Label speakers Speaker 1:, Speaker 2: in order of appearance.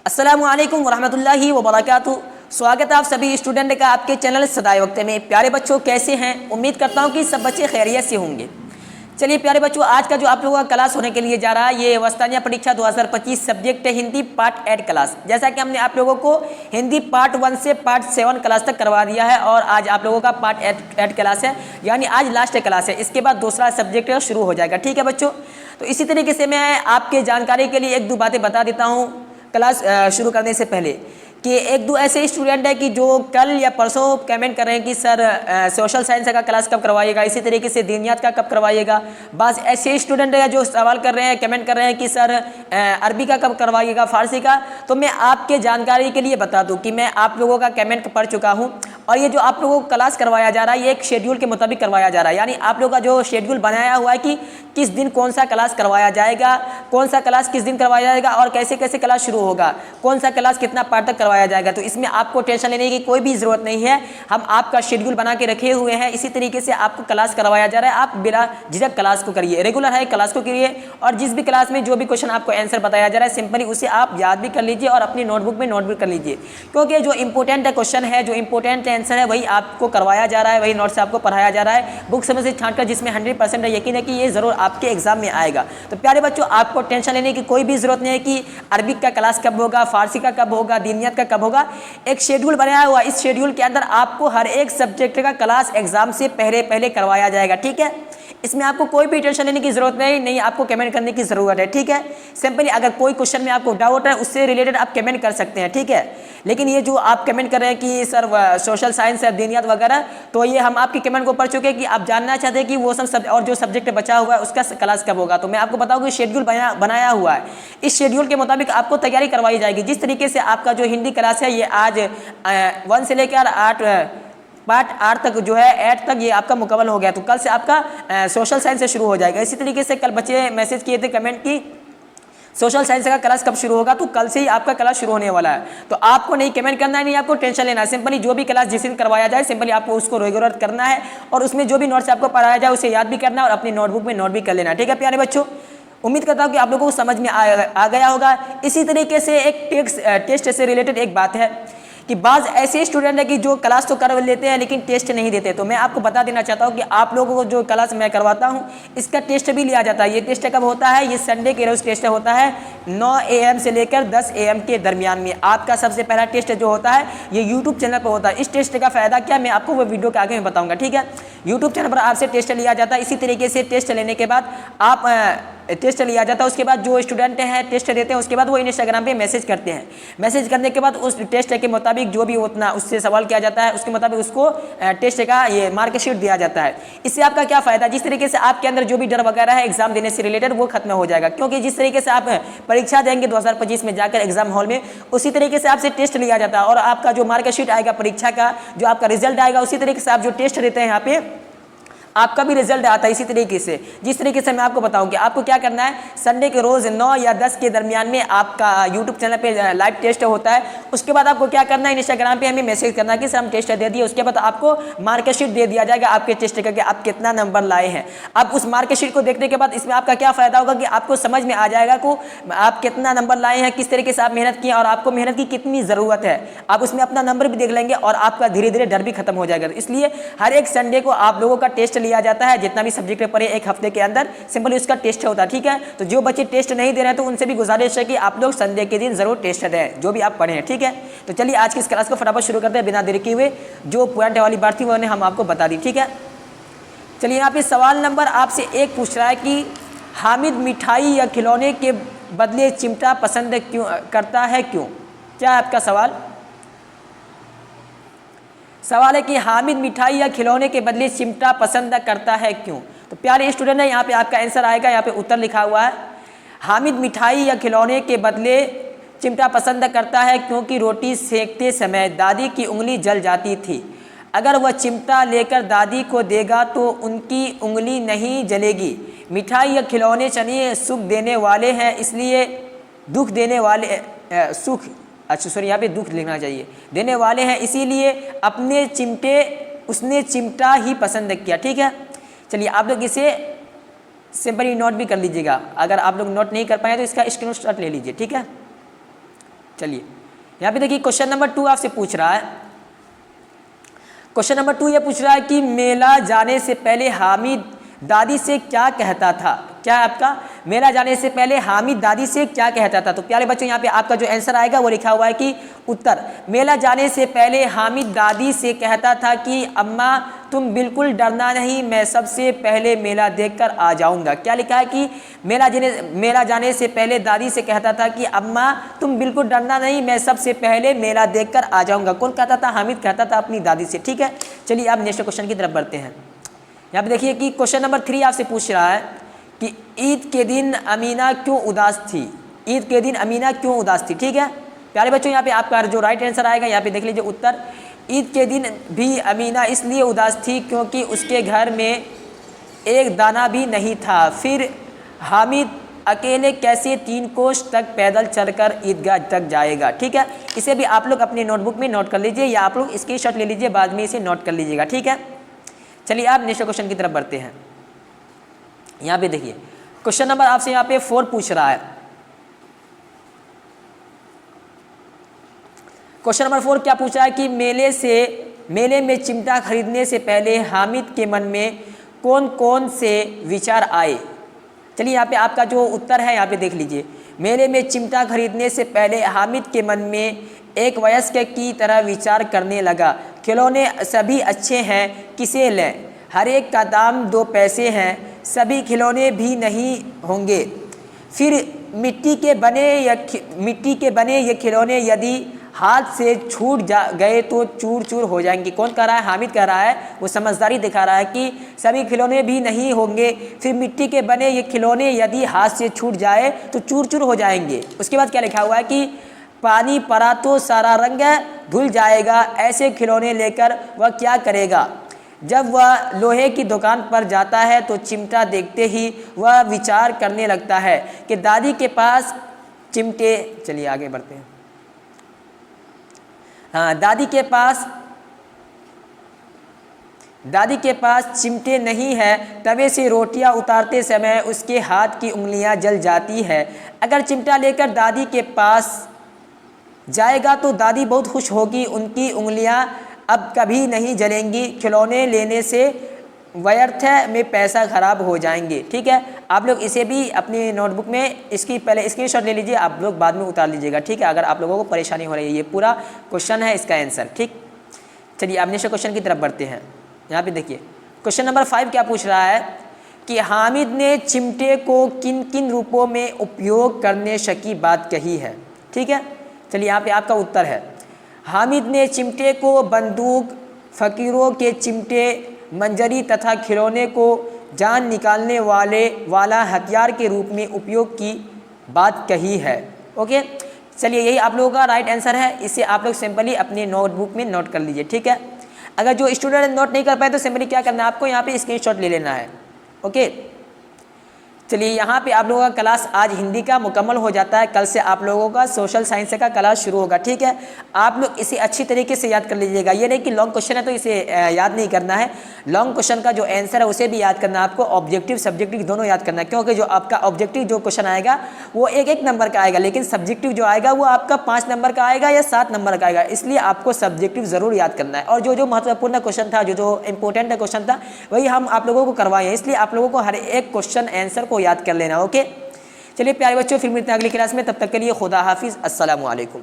Speaker 1: अस्सलामु अलैकुम वरहमतुल्लाहि वबरकातुहू। स्वागत है आप सभी स्टूडेंट का आपके चैनल सदाए वक्त में। प्यारे बच्चों, कैसे हैं? उम्मीद करता हूं कि सब बच्चे खैरियत से होंगे। चलिए प्यारे बच्चों, आज का जो आप लोगों का क्लास होने के लिए जा रहा है ये वस्तानिया परीक्षा 2025 सब्जेक्ट है हिंदी पार्ट 8 क्लास। जैसा कि हमने आप लोगों को हिंदी पार्ट 1 से पार्ट 7 क्लास तक करवा दिया है और आज आप लोगों का पार्ट 8 क्लास है, यानी आज लास्ट क्लास है। इसके बाद दूसरा सब्जेक्ट शुरू हो जाएगा। ठीक है बच्चों, तो इसी तरीके से मैं आपके जानकारी के लिए एक दो बातें बता देता हूँ क्लास शुरू करने से पहले कि एक दो ऐसे स्टूडेंट है कि जो कल या परसों कमेंट कर रहे हैं कि सर सोशल साइंस का क्लास कब करवाइएगा, इसी तरीके से दीनियात का कब करवाइएगा। बस ऐसे स्टूडेंट है जो सवाल कर रहे हैं, कमेंट कर रहे हैं कि सर अरबी का कब करवाइएगा, फारसी का। तो मैं आपके जानकारी के लिए बता दूं कि मैं आप लोगों का कमेंट पढ़ चुका हूं और ये जो आप लोगों को क्लास करवाया जा रहा है ये एक शेड्यूल के मुताबिक करवाया जा रहा है। यानी आप लोगों का जो शेड्यूल बनाया हुआ है कि किस दिन कौन सा क्लास करवाया जाएगा, कौन सा क्लास किस दिन करवाया जाएगा और कैसे कैसे क्लास शुरू होगा, कौन सा क्लास कितना पार्ट तक करवाया जाएगा। तो इसमें आपको टेंशन लेने की कोई भी ज़रूरत नहीं है। हम आपका शेड्यूल बना के रखे हुए हैं, इसी तरीके से आपको क्लास करवाया जा रहा है। आप बिना झिझक क्लास को करिए, रेगुलर है क्लास को करिए और जिस भी क्लास में जो भी क्वेश्चन आपको आंसर बताया जा रहा है सिंपली उसे आप याद भी कर लीजिए और अपनी नोटबुक में नोट भी कर लीजिए, क्योंकि जो इंपॉर्टेंट क्वेश्चन है, जो इंपॉर्टेंट आंसर है वही आपको करवाया जा रहा है, वही नोट से आपको पढ़ाया जा रहा है, बुक समझ से छांट कर, जिसमें 100% यकीन है कि ये जरूर आपके एग्जाम में आएगा। तो प्यारे बच्चों, आपको टेंशन लेने की कोई भी जरूरत नहीं है कि अरबिक का क्लास कब होगा, फारसी का कब होगा, दीनियत का कब होगा। एक शेड्यूल बनाया हुआ, इस शेड्यूल के अंदर आपको हर एक सब्जेक्ट का क्लास एग्जाम से पहले करवाया जाएगा। ठीक है, इसमें आपको कोई भी टेंशन लेने की जरूरत नहीं आपको कमेंट करने की जरूरत है। ठीक है, सिंपली अगर कोई क्वेश्चन में आपको डाउट है उससे रिलेटेड आप कमेंट कर सकते हैं। ठीक है, लेकिन ये जो आप कमेंट कर रहे हैं कि सर सोशल साइंस है, दीनियत वगैरह, तो ये हम आपके कमेंट को पढ़ चुके हैं कि आप जानना चाहते हैं कि वो सब और जो सब्जेक्ट बचा हुआ है उसका क्लास कब होगा। तो मैं आपको बताऊँ कि शेड्यूल बनाया हुआ है, इस शेड्यूल के मुताबिक आपको तैयारी करवाई जाएगी। जिस तरीके से आपका जो हिंदी क्लास है ये आज 1 से लेकर 8 पार्ट 8 तक जो है 8 तक ये आपका मुकम्मल हो गया, तो कल से आपका सोशल साइंस से शुरू हो जाएगा। इसी तरीके से कल बच्चे मैसेज किए थे कमेंट की सोशल साइंस का क्लास कब शुरू होगा, तो कल से ही आपका क्लास शुरू होने वाला है। तो आपको नहीं कमेंट करना है, नहीं आपको टेंशन लेना है। सिंपली जो भी क्लास जिस दिन करवाया जाए सिंपली आपको उसको रेगुलर करना है और उसमें जो भी नोट्स आपको पढ़ाया जाए उसे याद भी करना है और अपनी नोटबुक में नोट भी कर लेना है। ठीक है प्यारे बच्चों, उम्मीद करता हूँ कि आप लोगों को समझ में आ गया होगा। इसी तरीके से एक टेस्ट से रिलेटेड एक बात है कि बाज़ ऐसे स्टूडेंट है कि जो क्लास तो कर लेते हैं लेकिन टेस्ट नहीं देते। तो मैं आपको बता देना चाहता हूँ कि आप लोगों को जो क्लास मैं करवाता हूँ इसका टेस्ट भी लिया जाता है। ये टेस्ट कब होता है? ये संडे के रोज़ टेस्ट होता है 9 AM से लेकर 10 AM के दरमियान में। आपका सबसे पहला टेस्ट जो होता है ये यूट्यूब चैनल पर होता है। इस टेस्ट का फ़ायदा क्या, मैं आपको वो वीडियो के आगे में बताऊँगा। ठीक है, यूट्यूब चैनल पर आपसे टेस्ट लिया जाता है। इसी तरीके से टेस्ट लेने के बाद आप टेस्ट लिया जाता है, उसके बाद जो स्टूडेंट हैं टेस्ट देते हैं उसके बाद वो इंस्टाग्राम पे मैसेज करते हैं। मैसेज करने के बाद उस टेस्ट के मुताबिक जो भी उतना उससे सवाल किया जाता है उसके मुताबिक उसको टेस्ट का ये मार्कशीट दिया जाता है। इससे आपका क्या फ़ायदा, जिस तरीके से आपके अंदर जो भी डर वगैरह है एग्जाम देने से रिलेटेड वो खत्म हो जाएगा, क्योंकि जिस तरीके से आप परीक्षा देंगे 2025 में जाकर एग्जाम हॉल में, उसी तरीके से आपसे टेस्ट लिया जाता है और आपका जो मार्कशीट आएगा परीक्षा का, जो आपका रिजल्ट आएगा, उसी तरीके से आप जो टेस्ट देते हैं यहाँ पे आपका भी रिजल्ट आता है। इसी तरीके से जिस तरीके से मैं आपको बताऊं कि आपको क्या करना है, संडे के रोज़ 9 या 10 के दरमियान में आपका यूट्यूब चैनल पे लाइव टेस्ट होता है। उसके बाद आपको क्या करना है, इंस्टाग्राम पे हमें मैसेज करना है कि सर हम टेस्ट दे दिए। उसके बाद आपको मार्कशीट दे दिया जाएगा आपके टेस्ट का कि आप कितना नंबर लाए हैं। अब उस मार्कशीट को देखने के बाद इसमें आपका क्या फ़ायदा होगा कि आपको समझ में आ जाएगा कि आप कितना नंबर लाए हैं, किस तरीके से आप मेहनत किए और आपको मेहनत की कितनी ज़रूरत है। आप उसमें अपना नंबर भी देख लेंगे और आपका धीरे धीरे डर भी खत्म हो जाएगा। इसलिए हर एक संडे को आप लोगों का टेस्ट लिया जाता है, जितना भी सब्जेक्ट पढ़े एक हफ्ते के अंदर सिंपली उसका टेस्ट होता है। ठीक है, तो जो बच्चे टेस्ट नहीं दे रहे हैं तो उनसे भी गुजारिश है कि आप लोग संडे के दिन जरूर टेस्ट दें जो भी आप पढ़े हैं। ठीक है, तो चलिए आज की इस क्लास को फटाफट शुरू करते हैं बिना देरी किए हुए। जो पॉइंट वाली बात थी वो हम आपको बता दी। ठीक है, चलिए यहाँ पे सवाल नंबर आपसे 1 पूछ रहा है कि हामिद मिठाई या खिलौने के बदले चिमटा पसंद क्यों करता है, क्यों? क्या है आपका सवाल? सवाल है कि हामिद मिठाई या खिलौने के बदले चिमटा पसंद करता है, क्यों? तो प्यारे स्टूडेंट है, यहाँ पे आपका आंसर आएगा, यहाँ पे उत्तर लिखा हुआ है। हामिद मिठाई या खिलौने के बदले चिमटा पसंद करता है क्योंकि रोटी सेकते समय दादी की उंगली जल जाती थी। अगर वह चिमटा लेकर दादी को देगा तो उनकी उंगली नहीं जलेगी। मिठाई या खिलौने चलिए सुख देने वाले हैं, इसलिए दुख देने वाले सुख अच्छा सॉरी यहाँ पे दुख लिखना चाहिए, देने वाले हैं, इसीलिए अपने चिमटे उसने चिमटा ही पसंद किया। ठीक है, चलिए आप लोग इसे सिंपली नोट भी कर लीजिएगा। अगर आप लोग नोट नहीं कर पाए तो इसका स्क्रीनशॉट ले लीजिए। ठीक है, चलिए यहाँ पे देखिए क्वेश्चन नंबर 2 आपसे पूछ रहा है। क्वेश्चन नंबर 2 ये पूछ रहा है कि मेला जाने से पहले हामिद दादी से क्या कहता था। क्या है आपका, मेला जाने से पहले हामिद दादी से क्या कहता था। तो प्यारे बच्चों यहाँ पे आपका जो आंसर आएगा वो लिखा हुआ है कि उत्तर, मेला जाने से पहले हामिद दादी से कहता था कि अम्मा तुम बिल्कुल डरना नहीं, मैं सबसे पहले मेला देखकर आ जाऊंगा। क्या लिखा है कि मेला जाने से पहले दादी से कहता था कि अम्मा तुम बिल्कुल डरना नहीं, मैं सबसे पहले मेला देखकर आ जाऊंगा। कौन कहता था, हामिद कहता था अपनी दादी से। ठीक है, चलिए आप नेक्स्ट क्वेश्चन की तरफ बढ़ते हैं। यहाँ पे देखिए कि क्वेश्चन नंबर 3 आपसे पूछ रहा है कि ईद के दिन अमीना क्यों उदास थी। ईद के दिन अमीना क्यों उदास थी। ठीक है प्यारे बच्चों, यहाँ पे आपका जो राइट आंसर आएगा यहाँ पे देख लीजिए उत्तर, ईद के दिन भी अमीना इसलिए उदास थी क्योंकि उसके घर में एक दाना भी नहीं था। फिर हामिद अकेले कैसे 3 कोस तक पैदल चलकर ईदगाह तक जाएगा। ठीक है, इसे भी आप लोग अपने नोटबुक में नोट कर लीजिए या आप लोग स्क्रीनशॉट ले लीजिए, बाद में इसे नोट कर लीजिएगा। ठीक है, चलिए आप नेक्स्ट क्वेश्चन की तरफ बढ़ते हैं। यहाँ पे देखिए क्वेश्चन नंबर आपसे यहाँ पे 4 पूछ रहा है। क्वेश्चन नंबर 4 क्या पूछ रहा है कि मेले में चिमटा खरीदने से पहले हामिद के मन में कौन कौन से विचार आए। चलिए यहाँ पे आपका जो उत्तर है यहाँ पे देख लीजिए, मेले में चिमटा खरीदने से पहले हामिद के मन में एक वयस्क की तरह विचार करने लगा। खिलौने सभी अच्छे हैं, किसे लें, हर एक का दाम 2 पैसे हैं, सभी खिलौने भी नहीं होंगे। फिर मिट्टी के बने ये खिलौने यदि हाथ से छूट गए तो चूर चूर हो जाएंगे। कौन कह रहा है, हामिद कह रहा है, वो समझदारी दिखा रहा है कि सभी खिलौने भी नहीं होंगे, फिर मिट्टी के बने ये खिलौने यदि हाथ से छूट जाए तो चूर चूर हो जाएंगे। उसके बाद क्या लिखा हुआ है कि पानी पड़ा तो सारा रंग धुल जाएगा, ऐसे खिलौने लेकर वह क्या करेगा। जब वह लोहे की दुकान पर जाता है तो चिमटा देखते ही वह विचार करने लगता है कि दादी के पास चिमटे, चलिए आगे बढ़ते हैं। हाँ, दादी के पास चिमटे नहीं है, तवे से रोटियां उतारते समय उसके हाथ की उंगलियां जल जाती है। अगर चिमटा लेकर दादी के पास जाएगा तो दादी बहुत खुश होगी, उनकी उंगलियां अब कभी नहीं जलेंगी, खिलौने लेने से व्यर्थ में पैसा खराब हो जाएंगे। ठीक है, आप लोग इसे भी अपनी नोटबुक में इसकी पहले स्क्रीनशॉट ले लीजिए, आप लोग बाद में उतार लीजिएगा। ठीक है, अगर आप लोगों को परेशानी हो रही है, ये पूरा क्वेश्चन है इसका आंसर। ठीक, चलिए आप नेक्स्ट क्वेश्चन की तरफ बढ़ते हैं। यहाँ पे देखिए क्वेश्चन नंबर 5 क्या पूछ रहा है कि हामिद ने चिमटे को किन किन रूपों में उपयोग करने की बात कही है। ठीक है, चलिए यहाँ पे आपका उत्तर है, हामिद ने चिमटे को बंदूक, फ़कीरों के चिमटे, मंजरी तथा खिलौने को जान निकालने वाला हथियार के रूप में उपयोग की बात कही है। ओके, चलिए यही आप लोगों का राइट आंसर है, इसे आप लोग सिंपली अपनी नोटबुक में नोट कर लीजिए। ठीक है, अगर जो स्टूडेंट नोट नहीं कर पाए तो सिंपली क्या करना है, आपको यहाँ पे स्क्रीनशॉट ले लेना है। ओके, चलिए यहाँ पे आप लोगों का क्लास आज हिंदी का मुकम्मल हो जाता है, कल से आप लोगों का सोशल साइंस का क्लास शुरू होगा। ठीक है, आप लोग इसे अच्छी तरीके से याद कर लीजिएगा, ये नहीं कि लॉन्ग क्वेश्चन है तो इसे याद नहीं करना है। लॉन्ग क्वेश्चन का जो आंसर है उसे भी याद करना है आपको, ऑब्जेक्टिव सब्जेक्टिव दोनों याद करना है, क्योंकि जो आपका ऑब्जेक्टिव जो क्वेश्चन आएगा वो एक नंबर का आएगा, लेकिन सब्जेक्टिव जो आएगा वो आपका 5 नंबर का आएगा या 7 नंबर का आएगा, इसलिए आपको सब्जेक्टिव ज़रूर याद करना है। और जो महत्वपूर्ण क्वेश्चन था, जो इंपॉर्टेंट क्वेश्चन था, वही हम आप लोगों को करवाए हैं, इसलिए आप लोगों को हर एक क्वेश्चन आंसर को याद कर लेना। ओके, चलिए प्यारे बच्चों, फिर मिलते हैं अगली क्लास में, तब तक के लिए खुदा हाफिज़, अस्सलामु अलैकुम।